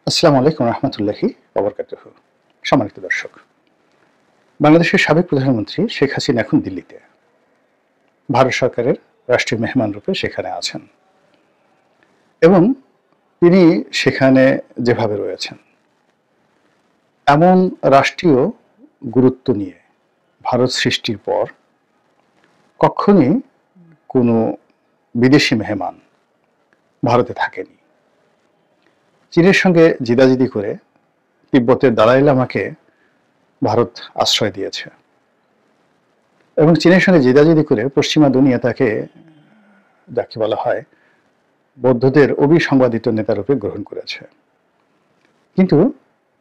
আসসালামু আলাইকুম রহমতুল্লাহি ওয়া সম্মানিত দর্শক, বাংলাদেশের সাবেক প্রধানমন্ত্রী শেখ হাসিনা এখন দিল্লিতে ভারত সরকারের রাষ্ট্রীয় মেহমান রূপে সেখানে আছেন এবং তিনি সেখানে যেভাবে রয়েছেন এমন রাষ্ট্রীয় গুরুত্ব নিয়ে ভারত সৃষ্টির পর কখনোই কোনো বিদেশি মেহমান ভারতে থাকেনি। চীনের সঙ্গে জিদাজিদি করে তিব্বতের দালাই লামাকে ভারত আশ্রয় দিয়েছে এবং চীনের সঙ্গে জিদাজিদি করে পশ্চিমা দুনিয়া তাকে যাকে বলা হয় বৌদ্ধদের অবিসংবাদিত নেতারূপে গ্রহণ করেছে। কিন্তু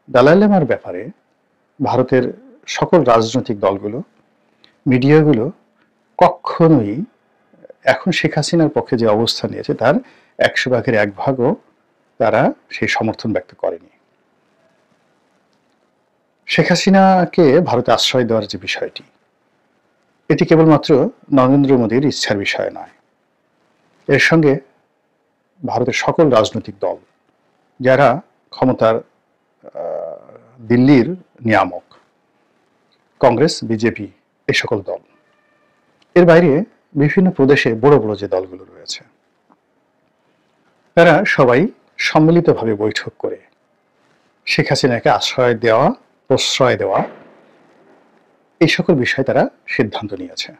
দালাই লামার ব্যাপারে ভারতের সকল রাজনৈতিক দলগুলো, মিডিয়াগুলো কখনোই এখন শেখ হাসিনার পক্ষে যে অবস্থান নিয়েছে তার 100 ভাগের 1 ভাগও তারা সেই সমর্থন ব্যক্ত করেনি। শেখ হাসিনাকে ভারতে আশ্রয় দেওয়ার যে বিষয়টি, এটি কেবলমাত্র নরেন্দ্র মোদীর ইচ্ছার বিষয় নয়। এর সঙ্গে ভারতের সকল রাজনৈতিক দল যারা ক্ষমতার দিল্লির নিয়ামক, কংগ্রেস, বিজেপি, এই সকল দল, এর বাইরে বিভিন্ন প্রদেশে বড় বড় যে দলগুলো রয়েছে, তারা সবাই সম্মিলিতভাবে বৈঠক করে শেখ হাসিনাকে আশ্রয় দেওয়া, প্রশ্রয় দেওয়া, এই সকল বিষয়ে তারা সিদ্ধান্ত নিয়েছে।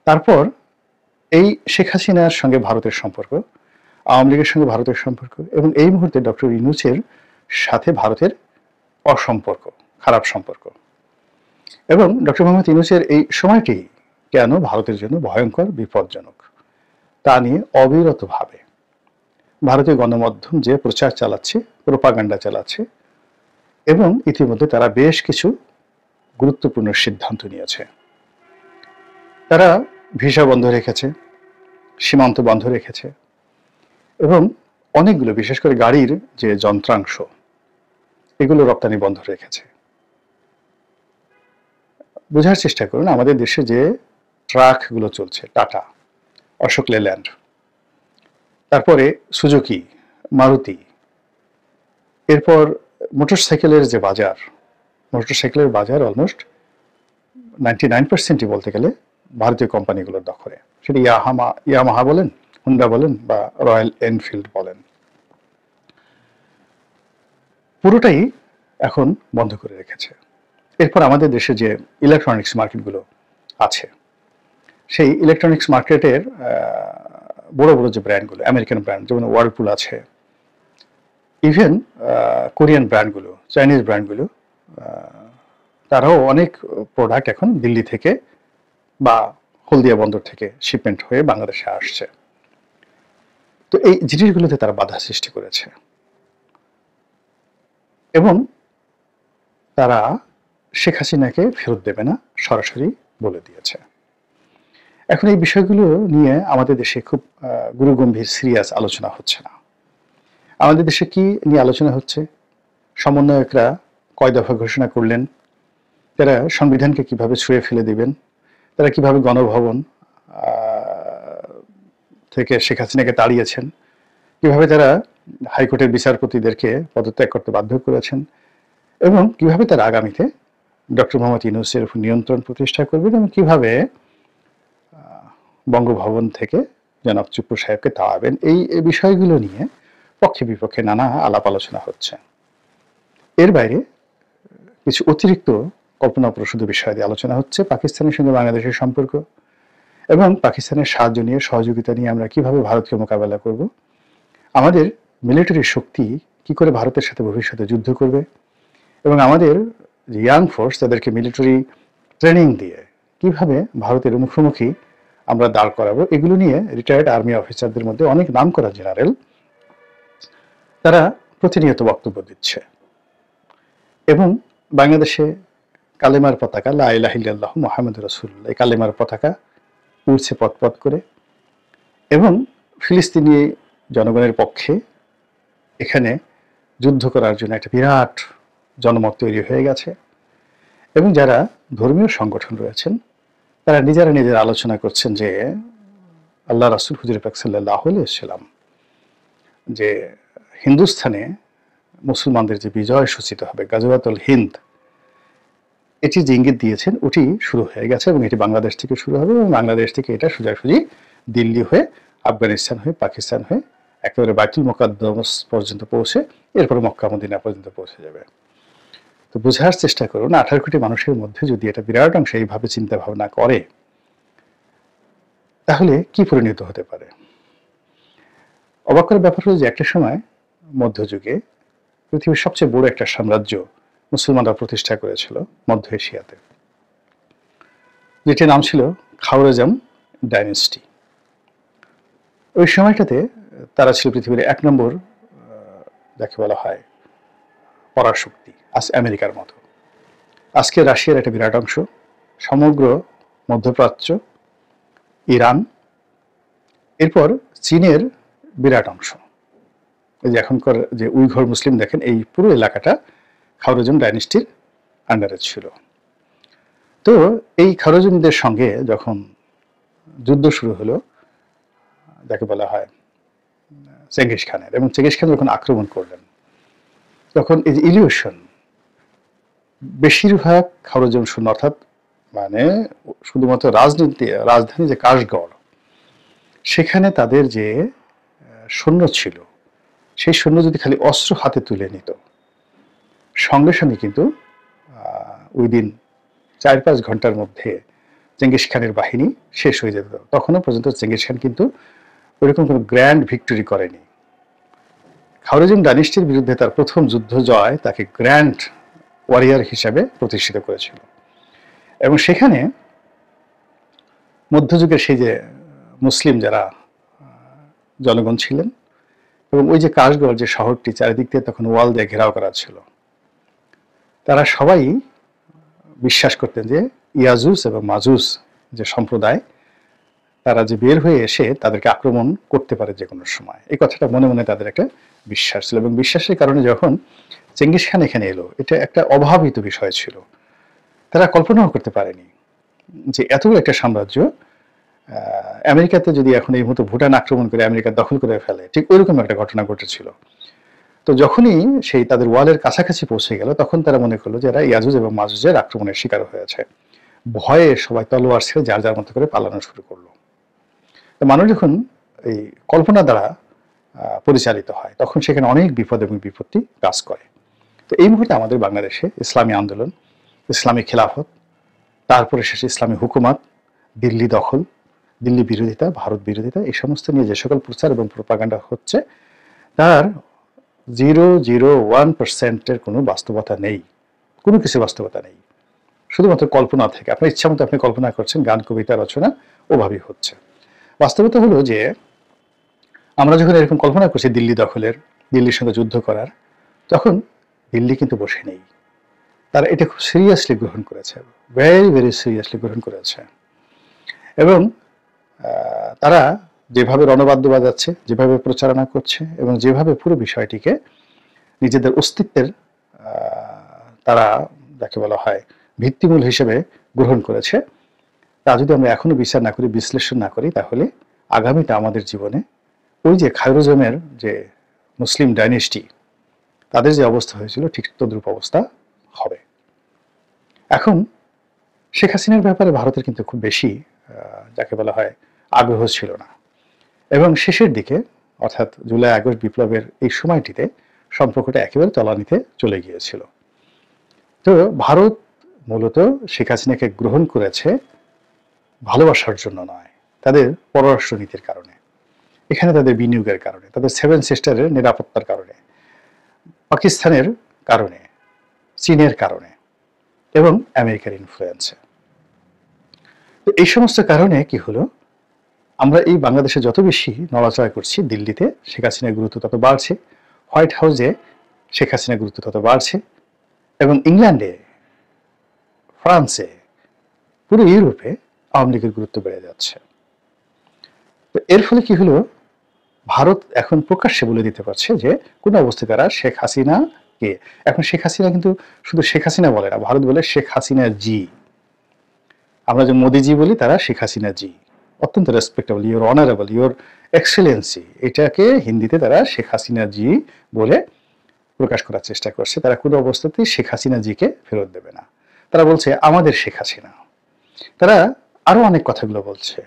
তারপর এই শেখ হাসিনার সঙ্গে ভারতের সম্পর্ক, আওয়ামী লীগের সঙ্গে ভারতের সম্পর্ক এবং এই মুহূর্তে ডক্টর ইউনূসের সাথে ভারতের অসম্পর্ক, খারাপ সম্পর্ক, এবং ডক্টর মোহাম্মদ ইউনূসের এই সময়টি কেন ভারতের জন্য ভয়ঙ্কর, বিপজ্জনক, তা নিয়ে অবিরতভাবে ভারতীয় গণমাধ্যম যে প্রচার চালাচ্ছে, প্রোপাগান্ডা চালাচ্ছে এবং ইতিমধ্যে তারা বেশ কিছু গুরুত্বপূর্ণ সিদ্ধান্ত নিয়েছে। তারা ভিসা বন্ধ রেখেছে, সীমান্ত বন্ধ রেখেছে এবং অনেকগুলো, বিশেষ করে গাড়ির যে যন্ত্রাংশ, এগুলো রপ্তানি বন্ধ রেখেছে। বোঝার চেষ্টা করুন, আমাদের দেশে যে ট্রাকগুলো চলছে, টাটা, অশোক লেল্যান্ড, তারপরে সুজুকি, মারুতি, এরপর মোটরসাইকেলের যে বাজার, মোটরসাইকেলের বাজার অলমোস্ট 99%ই বলতে গেলে ভারতীয় কোম্পানিগুলোর দখলে। সেটা ইয়ামাহা বলেন, হুন্ডা বলেন বা রয়্যাল এনফিল্ড বলেন, পুরোটাই এখন বন্ধ করে রেখেছে। এরপর আমাদের দেশে যে ইলেকট্রনিক্স মার্কেটগুলো আছে, সেই ইলেকট্রনিক্স মার্কেটের বড় বড় যে ব্র্যান্ডগুলো, আমেরিকান ব্র্যান্ড যেমন ওয়ার্লপুল আছে, ইভেন কোরিয়ান ব্র্যান্ডগুলো, চাইনিজ ব্র্যান্ডগুলো, তারাও অনেক প্রোডাক্ট এখন দিল্লি থেকে বা হলদিয়া বন্দর থেকে শিপমেন্ট হয়ে বাংলাদেশে আসছে। তো এই জিনিসগুলোতে তারা বাধা সৃষ্টি করেছে এবং তারা শেখ হাসিনাকে ফেরত দেবে না, সরাসরি বলে দিয়েছে। এখন এই বিষয়গুলো নিয়ে আমাদের দেশে খুব গুরুগম্ভীর সিরিয়াস আলোচনা হচ্ছে না। আমাদের দেশে কি নিয়ে আলোচনা হচ্ছে? সমন্বয়করা কয় দফা ঘোষণা করলেন, তারা সংবিধানকে কিভাবে ছুঁড়ে ফেলে দিবেন, তারা কিভাবে গণভবন থেকে শেখ হাসিনাকে তাড়িয়েছেন, কিভাবে তারা হাইকোর্টের বিচারপতিদেরকে পদত্যাগ করতে বাধ্য করেছেন এবং কিভাবে তারা আগামীতে ডক্টর মোহাম্মদ ইউনূসের উপর নিয়ন্ত্রণ প্রতিষ্ঠা করবেন এবং কিভাবে বঙ্গভবন থেকে জনাব চুপ্পু সাহেবকে তাড়াবেন, এই বিষয়গুলো নিয়ে পক্ষে বিপক্ষে নানা আলাপ আলোচনা হচ্ছে। এর বাইরে কিছু অতিরিক্ত কল্পনাপ্রসূত বিষয় দিয়ে আলোচনা হচ্ছে। পাকিস্তানের সঙ্গে বাংলাদেশের সম্পর্ক এবং পাকিস্তানের সাহায্য নিয়ে, সহযোগিতা নিয়ে আমরা কিভাবে ভারতকে মোকাবেলা করব, আমাদের মিলিটারি শক্তি কি করে ভারতের সাথে ভবিষ্যতে যুদ্ধ করবে এবং আমাদের ইয়াং ফোর্স, তাদেরকে মিলিটারি ট্রেনিং দিয়ে কিভাবে ভারতের মুখোমুখি আমরা দাঁড় করাবো, এগুলো নিয়ে রিটায়ার্ড আর্মি অফিসারদের মধ্যে অনেক নামকরা জেনারেল তারা প্রতিনিয়ত বক্তব্য দিচ্ছে এবং বাংলাদেশে কালেমার পতাকা, লা ইলাহা ইল্লাল্লাহু মুহাম্মাদুর রাসূলুল্লাহ, এই কালেমার পতাকা উড়ছে পথ করে এবং ফিলিস্তিনি জনগণের পক্ষে এখানে যুদ্ধ করার জন্য একটা বিরাট জনমত তৈরি হয়ে গেছে এবং যারা ধর্মীয় সংগঠন রয়েছেন তারা নিজেরা আলোচনা করছেন যে আল্লাহ রাসূল হুজুর পাক সাল্লাল্লাহু আলাইহি ওয়াসাল্লাম যে হিন্দুস্থানে মুসলমানদের যে বিজয় সূচিত হবে, গাজওয়াতুল হিন্দ, এটি যে ইঙ্গিত দিয়েছেন ওটি শুরু হয়ে গেছে এবং এটি বাংলাদেশ থেকে শুরু হবে এবং বাংলাদেশ থেকে এটা সোজাসুজি দিল্লি হয়ে, আফগানিস্তান হয়ে, পাকিস্তান হয়ে একেবারে বাইতুল মুকাদ্দাস পর্যন্ত পৌঁছে এরপরে মক্কা মদিনা পর্যন্ত পৌঁছে যাবে। তো বোঝার চেষ্টা করুন, 18 কোটি মানুষের মধ্যে যদি এটা বিরাট অংশ এইভাবে চিন্তা ভাবনা করে তাহলে কি পরিণত হতে পারে। অবাক করার ব্যাপার হলো যে একটা সময় মধ্যযুগে পৃথিবীর সবচেয়ে বড় একটা সাম্রাজ্য মুসলমানরা প্রতিষ্ঠা করেছিল মধ্য এশিয়াতে, যেটির নাম ছিল খাওয়ারেজম ডাইনেস্টি। ওই সময়টাতে তারা ছিল পৃথিবীর 1 নম্বর যাকে বলা হয় পরাশক্তি, আজ আমেরিকার মতো। আজকে রাশিয়ার একটা বিরাট অংশ, সমগ্র মধ্যপ্রাচ্য, ইরান, এরপর চীনের বিরাট অংশ, এই যে এখনকার যে উইঘর মুসলিম দেখেন, এই পুরো এলাকাটা খাওয়ারেজম ডাইনেস্টির আন্ডারে ছিল। তো এই খাওয়ারেজমদের সঙ্গে যখন যুদ্ধ শুরু হলো, যাকে বলা হয় চেঙ্গিস খানের, এবং চেঙ্গিস খান যখন আক্রমণ করলেন তখন এই যে ইলিউশন, বেশিরভাগ খাওয়ারেজম শূন্য, অর্থাৎ মানে শুধুমাত্র রাজধানী যে কাশগড়, সেখানে তাদের যে সৈন্য ছিল সেই সৈন্য যদি খালি অস্ত্র হাতে তুলে নিত, সঙ্গে সঙ্গে কিন্তু উইদিন 4-5 ঘন্টার মধ্যে চেঙ্গিস খানের বাহিনী শেষ হয়ে যেত। তখনও পর্যন্ত চেঙ্গিস খান কিন্তু ওইরকম কোনো গ্র্যান্ড ভিক্টরি করেনি। খাওয়ারেজম ডাইনেস্টির বিরুদ্ধে তার প্রথম যুদ্ধ জয় তাকে গ্র্যান্ড ওয়ারিয়ার হিসাবে প্রতিষ্ঠিত করেছিল। এবং সেখানে মধ্যযুগের সেই যে মুসলিম যারা জনগণ ছিলেন, এবং ওই যে কাশগড় যে শহরটি চারিদিক দিয়ে তখন ওয়াল দিয়ে ঘেরাও করা ছিল, তারা সবাই বিশ্বাস করতেন যে ইয়াজুস এবং মাজুস যে সম্প্রদায়, তারা যে বের হয়ে এসে তাদেরকে আক্রমণ করতে পারে যে কোনো সময়। এই কথাটা মনে মনে তাদের একটা বিশ্বাস ছিল, এবং বিশ্বাসের কারণে যখন চেঙ্গিস খান এখানে এলো, এটা একটা অভাবিত বিষয় ছিল। তারা কল্পনাও করতে পারেনি যে এতগুলো একটা সাম্রাজ্য আমেরিকাতে যদি এখন এই মুহূর্তে ভুটান আক্রমণ করে আমেরিকা দখল করে ফেলে, ঠিক ওইরকম একটা ঘটনা ঘটেছিল। তো যখনই সেই তাদের ওয়ালের কাছাকাছি পৌঁছে গেল, তখন তারা মনে করলো যে এরা ইয়াজুজ এবং মাজুজের আক্রমণের শিকার হয়েছে। ভয়ে সবাই তলোয়ার ছেড়ে যার যার মতো করে পালানো শুরু করলো। তো মানুষ যখন এই কল্পনা দ্বারা পরিচালিত হয়, তখন সেখানে অনেক বিপদ এবং বিপত্তি কাজ করে। তো এই মুহূর্তে আমাদের বাংলাদেশে ইসলামী আন্দোলন, ইসলামী খেলাফত, তারপরে শেষে ইসলামী হুকুমাত, দিল্লি দখল, দিল্লি বিরোধিতা, ভারত বিরোধিতা, এই সমস্ত নিয়ে যে সকল প্রচার এবং প্রোপাগান্ডা হচ্ছে, তার 0.01% কোনো বাস্তবতা নেই, কোনো কিছু বাস্তবতা নেই, শুধুমাত্র কল্পনা থেকে। আপনার ইচ্ছা মতো আপনি কল্পনা করছেন, গান কবিতা রচনা ওভাবেই হচ্ছে। বাস্তবতা হলো যে আমরা যখন এরকম কল্পনা করছি দিল্লি দখলের, দিল্লির সঙ্গে যুদ্ধ করার, তখন দিল্লি কিন্তু বসে নেই। তারা এটা খুব সিরিয়াসলি গ্রহণ করেছে, ভেরি ভেরি সিরিয়াসলি গ্রহণ করেছে। এবং তারা যেভাবে রণবাদ্য বাজাচ্ছে, যেভাবে প্রচারণা করছে, এবং যেভাবে পুরো বিষয়টিকে নিজেদের অস্তিত্বের তারা যাকে বলা হয় ভিত্তিমূল হিসেবে গ্রহণ করেছে, তা যদি আমরা এখনো বিচার না করি, বিশ্লেষণ না করি, তাহলে আগামীতে আমাদের জীবনে ওই যে খায়রুজমের যে মুসলিম ডাইনেস্টি, তাদের যে অবস্থা হয়েছিল ঠিক তদ্রূপ অবস্থা হবে। এখন শেখ হাসিনার ব্যাপারে ভারতের কিন্তু খুব বেশি যাকে বলা হয় আগ্রহ ছিল না, এবং শেষের দিকে অর্থাৎ জুলাই আগস্ট বিপ্লবের এই সময়টিতে সম্পর্কটা একেবারে তলানিতে চলে গিয়েছিল। তো ভারত মূলত শেখ হাসিনাকে গ্রহণ করেছে ভালোবাসার জন্য নয়, তাদের পররাষ্ট্রনীতির কারণে, এখানে তাদের বিনিয়োগের কারণে, তাদের 7 সিস্টারের নিরাপত্তার কারণে, পাকিস্তানের কারণে, চীনের কারণে, এবং আমেরিকার ইনফ্লুয়েন্সে। তো এই সমস্ত কারণে কি হলো, আমরা এই বাংলাদেশে যত বেশি নড়াচড়া করছি, দিল্লিতে শেখ হাসিনার গুরুত্ব তত বাড়ছে, হোয়াইট হাউসে শেখ হাসিনার গুরুত্ব তত বাড়ছে, এবং ইংল্যান্ডে, ফ্রান্সে, পুরো ইউরোপে আওয়ামী লীগের গুরুত্ব বেড়ে যাচ্ছে। তো এর ফলে কি হলো, ভারত এখন প্রকাশ্যে বলে দিতে পারছে যে কোন অবস্থায় তারা শেখ হাসিনাকে, এখন শেখ হাসিনা কিন্তু শুধু শেখ হাসিনা বলে না, ভারত বলে শেখ হাসিনা জি। আমরা যে মোদিজি বলি, তারা শেখ হাসিনা জি, অত্যন্ত respectable, your honourable, your Excellency, এটাকে হিন্দিতে তারা শেখ হাসিনা জি বলে প্রকাশ করার চেষ্টা করছে। তারা কোনো অবস্থাতেই শেখ হাসিনা জিকে ফেরত দেবে না। তারা বলছে আমাদের শেখ হাসিনা। তারা আরো অনেক কথাগুলো বলছে।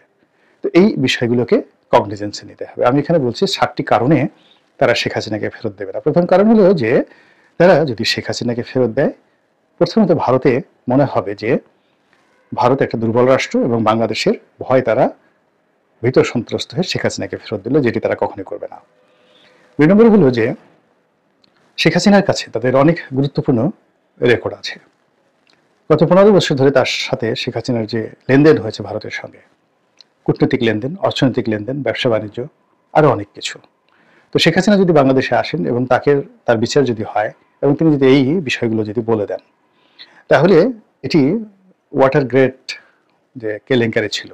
তো এই বিষয়গুলোকে কগনিজেন্সে নিতে হবে। আমি এখানে বলছি 7টি কারণে তারা শেখ হাসিনাকে ফেরত দেবে না। প্রথম কারণ হলো যে তারা যদি শেখ হাসিনাকে ফেরত দেয়, প্রথমত ভারতে মনে হবে যে ভারত একটা দুর্বল রাষ্ট্র এবং বাংলাদেশের ভয় তারা ভীত সন্ত্রস্ত হয়ে শেখ হাসিনাকে ফেরত দিল, যেটি তারা কখনোই করবে না। 2 নম্বর হলো যে শেখ হাসিনার কাছে তাদের অনেক গুরুত্বপূর্ণ রেকর্ড আছে। গত 15 বছর ধরে তার সাথে শেখ হাসিনার যে লেনদেন হয়েছে ভারতের সঙ্গে, কূটনৈতিক লেনদেন, অর্থনৈতিক লেনদেন, ব্যবসা বাণিজ্য, আরো অনেক কিছু। তো শেখ হাসিনা যদি বাংলাদেশে আসেন এবং তার বিচার যদি হয় এবং তিনি যদি এই বিষয়গুলো যদি বলে দেন, তাহলে এটি ওয়াটার গ্রেট যে কেলেঙ্কারি ছিল,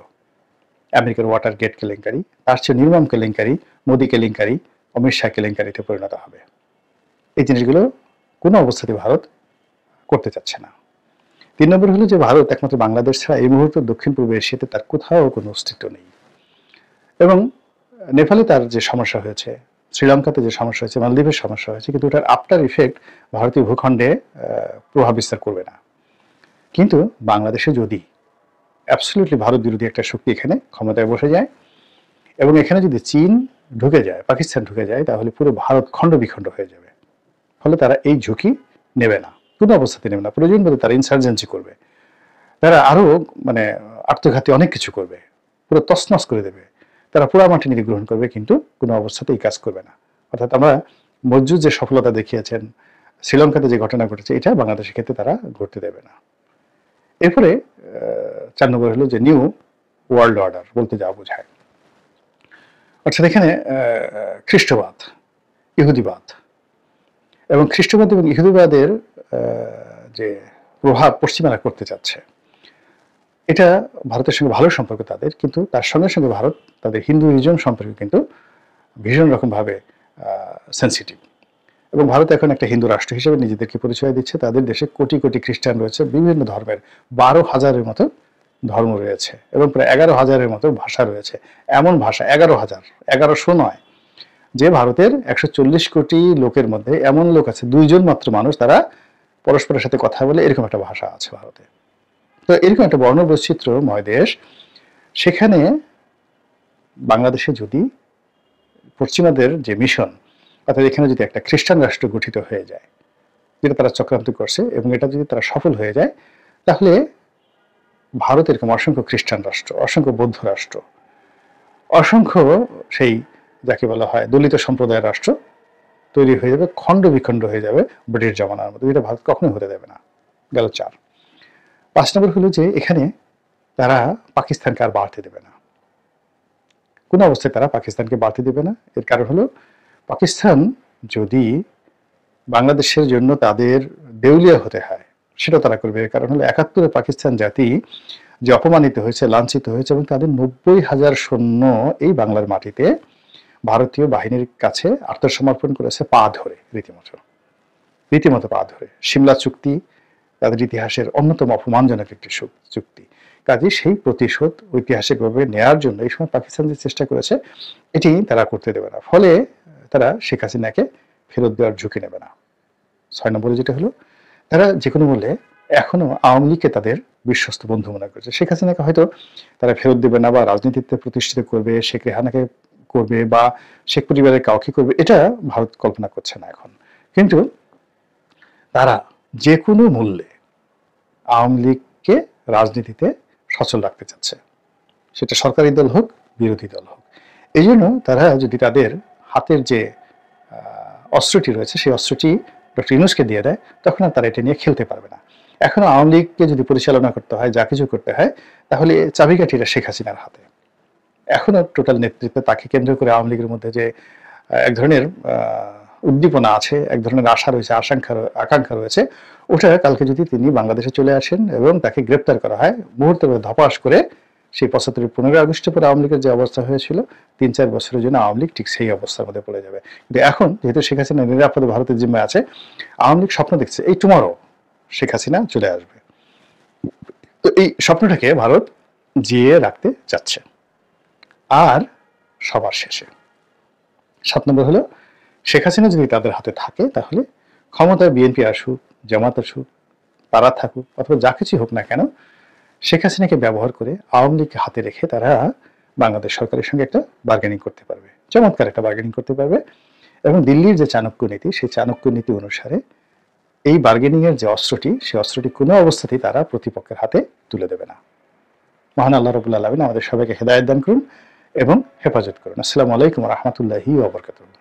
আমেরিকার ওয়াটার গেট কেলেঙ্কারি, তার চেয়ে নির্মম কেলেঙ্কারি, মোদী কেলেঙ্কারি, অমিত শাহ কেলেঙ্কারিতে পরিণত হবে। এই জিনিসগুলো কোনো অবস্থাতে ভারত করতে চাচ্ছে না। 3 নম্বর হলো যে ভারত একমাত্র বাংলাদেশ ছাড়া এই মুহূর্তে দক্ষিণ পূর্ব এশিয়াতে তার কোথাও কোনো অস্তিত্ব নেই। এবং নেপালে তার যে সমস্যা হয়েছে, শ্রীলঙ্কাতে যে সমস্যা হয়েছে, মালদ্বীপের সমস্যা হয়েছে, কিন্তু ওটার আফটার ইফেক্ট ভারতীয় ভূখণ্ডে প্রভাব বিস্তার করবে না। কিন্তু বাংলাদেশে যদি অ্যাবসলিউটলি ভারত বিরোধী একটা শক্তি এখানে ক্ষমতায় বসে যায় এবং এখানে যদি চীন ঢুকে যায়, পাকিস্তান ঢুকে যায়, তাহলে পুরো ভারত খণ্ড বিখণ্ড হয়ে যাবে। ফলে তারা এই ঝুঁকি নেবে না, কোনো অবস্থাতে নেবে না। প্রয়োজন বলে তারা ইনসার্জেন্সি করবে, তারা আরো মানে আত্মঘাতী অনেক কিছু করবে, পুরো তছনছ করে দেবে, তারা পোড়ামাটি নীতি গ্রহণ করবে, কিন্তু কোনো অবস্থাতে এই কাজ করবে না। অর্থাৎ আমরা মজুদ যে সফলতা দেখিয়েছেন, শ্রীলঙ্কাতে যে ঘটনা ঘটেছে, এটা বাংলাদেশের ক্ষেত্রে তারা ঘটতে দেবে না। এরপরে 4 নম্বর হলো যে নিউ ওয়ার্ল্ড অর্ডার বলতে যা বোঝায়, অর্থাৎ এখানে খ্রিস্টবাদ, ইহুদিবাদ এবং খ্রিস্টবাদ এবং ইহুদিবাদের যে প্রভাব পশ্চিমারা করতে চাচ্ছে, এটা ভারতের সঙ্গে ভালো সম্পর্ক তাদের, কিন্তু তার সঙ্গে সঙ্গে ভারত তাদের হিন্দুইজম সম্পর্কে কিন্তু ভীষণ রকমভাবে সেন্সিটিভ। এবং ভারত এখন একটা হিন্দু রাষ্ট্র হিসেবে নিজেদেরকে পরিচয় দিচ্ছে। তাদের দেশে কোটি কোটি খ্রিস্টান রয়েছে, বিভিন্ন ধর্মের 12,000-এর মতো ধর্ম রয়েছে এবং প্রায় 11,000-এর মতো ভাষা রয়েছে। এমন ভাষা 11,000, 1100 নয়, যে ভারতের 140 কোটি লোকের মধ্যে এমন লোক আছে 2 জন মাত্র মানুষ তারা পরস্পরের সাথে কথা বলে, এরকম একটা ভাষা আছে ভারতে। তো এরকম একটা বর্ণবৈচিত্র্যময় দেশ, সেখানে বাংলাদেশে যদি পশ্চিমাদের যে মিশন, অর্থাৎ এখানে যদি একটা খ্রিস্টান রাষ্ট্র গঠিত হয়ে যায়, যেটা তারা চক্রান্ত করছে, এবং এটা যদি তারা সফল হয়ে যায়, তাহলে ভারত এরকম অসংখ্য খ্রিস্টান রাষ্ট্র, অসংখ্য বৌদ্ধ রাষ্ট্র, অসংখ্য সেই যাকে বলা হয় দলিত সম্প্রদায়ের রাষ্ট্র তৈরি হয়ে যাবে, খণ্ড বিখণ্ড হয়ে যাবে ব্রিটিশ জমানার মতো। এটা ভারত কখনোই হতে দেবে না। গেল 4। 5 নম্বর হলো যে এখানে তারা পাকিস্তানকে আর বাড়তে দেবে না, কোনো অবস্থায় তারা পাকিস্তানকে বাড়তে দেবে না। এর কারণ হলো পাকিস্তান যদি বাংলাদেশের জন্য তাদের দেউলিয়া হতে হয়, সেটা তারা করবে। এর কারণ হলো 71-এ পাকিস্তান জাতি যে অপমানিত হয়েছে, লাঞ্ছিত হয়েছে, এবং তাদের 90,000 সৈন্য এই বাংলার মাটিতে ভারতীয় বাহিনীর কাছে আত্মসমর্পণ করেছে পা ধরে, রীতিমতো পা ধরে। সিমলা চুক্তি তাদের ইতিহাসের অন্যতম অপমানজনক একটি চুক্তি। কাজে সেই প্রতিশোধ ঐতিহাসিকভাবে নেয়ার জন্য এই সময় পাকিস্তান যে চেষ্টা করেছে, এটি তারা করতে দেবে না। ফলে তারা শেখ হাসিনাকে ফেরত দেওয়ার ঝুঁকি নেবে না। 6 নম্বরে যেটা হলো, তারা যে কোনো মূল্যে এখনো আওয়ামী লীগকে তাদের বিশ্বস্ত বন্ধু মনে করছে। শেখ হাসিনাকে হয়তো তারা ফেরত দেবে না বা রাজনীতিতে প্রতিষ্ঠিত করবে, শেখ রেহানাকে করবে বা শেখ পরিবারের কাউকে করবে, এটা ভারত কল্পনা করছে না এখন। কিন্তু তারা যে কোনো মূল্যে আওয়ামী লীগকে রাজনীতিতে সচল রাখতে চাচ্ছে, সেটা সরকারি দল হোক, বিরোধী দল হোক। এই জন্য তারা যদি তাদের হাতের যে অস্ত্রটি রয়েছে, সেই অস্ত্রটি ডক্টর ইউনূসকে দিয়ে দেয়, তখন আর তারা এটা নিয়ে খেলতে পারবে না। এখনো আওয়ামী লীগকে যদি পরিচালনা করতে হয়, যা কিছু করতে হয়, তাহলে চাবিকাঠিটা শেখ হাসিনার হাতে। এখনো টোটাল নেতৃত্ব তাকে কেন্দ্র করে আওয়ামী লীগের মধ্যে যে এক ধরনের উদ্দীপনা আছে, এক ধরনের আশা রয়েছে, আকাঙ্ক্ষা রয়েছে, ওটা কালকে যদি তিনি বাংলাদেশে চলে আসেন এবং তাকে গ্রেপ্তার করা হয়, মুহূর্তে ধপাস করে সেই 75-15 আগস্টের পরে আওয়ামী লীগের যে অবস্থা হয়েছিল 3-4 বছরের জন্য আওয়ামী লীগ ঠিক সেই অবস্থার মধ্যে পড়ে যাবে। কিন্তু এখন যেহেতু শেখ হাসিনা নিরাপদে ভারতের জিম্মায় আছে, আওয়ামী লীগ স্বপ্ন দেখছে এই টুমরো শেখ হাসিনা চলে আসবে। তো এই স্বপ্নটাকে ভারত জিয়ে রাখতে চাচ্ছে। আর সবার শেষে 7 নম্বর হলো শেখ হাসিনা যদি তাদের হাতে থাকে তাহলে ক্ষমতায় বিএনপি আসুক, জামাত আসুক, তারা থাকুক অথবা যা কিছুই হোক না কেন, শেখ হাসিনাকে ব্যবহার করে আওয়ামী লীগকে হাতে রেখে তারা বাংলাদেশ সরকারের সঙ্গে একটা বার্গেনিং করতে পারবে, চমৎকার একটা বার্গেনিং করতে পারবে। এবং দিল্লির যে চাণক্য নীতি, সেই চাণক্য নীতি অনুসারে এই বার্গেনিং এর যে অস্ত্রটি, সেই অস্ত্রটি কোনো অবস্থাতেই তারা প্রতিপক্ষের হাতে তুলে দেবে না। মহান আল্লাহ রাব্বুল আলামিন আমাদের সবাইকে হেদায়েত দান করুন এবং হেফাজত করুন। আসসালামু আলাইকুম ওয়া রাহমাতুল্লাহি ওয়া বারাকাতুহু।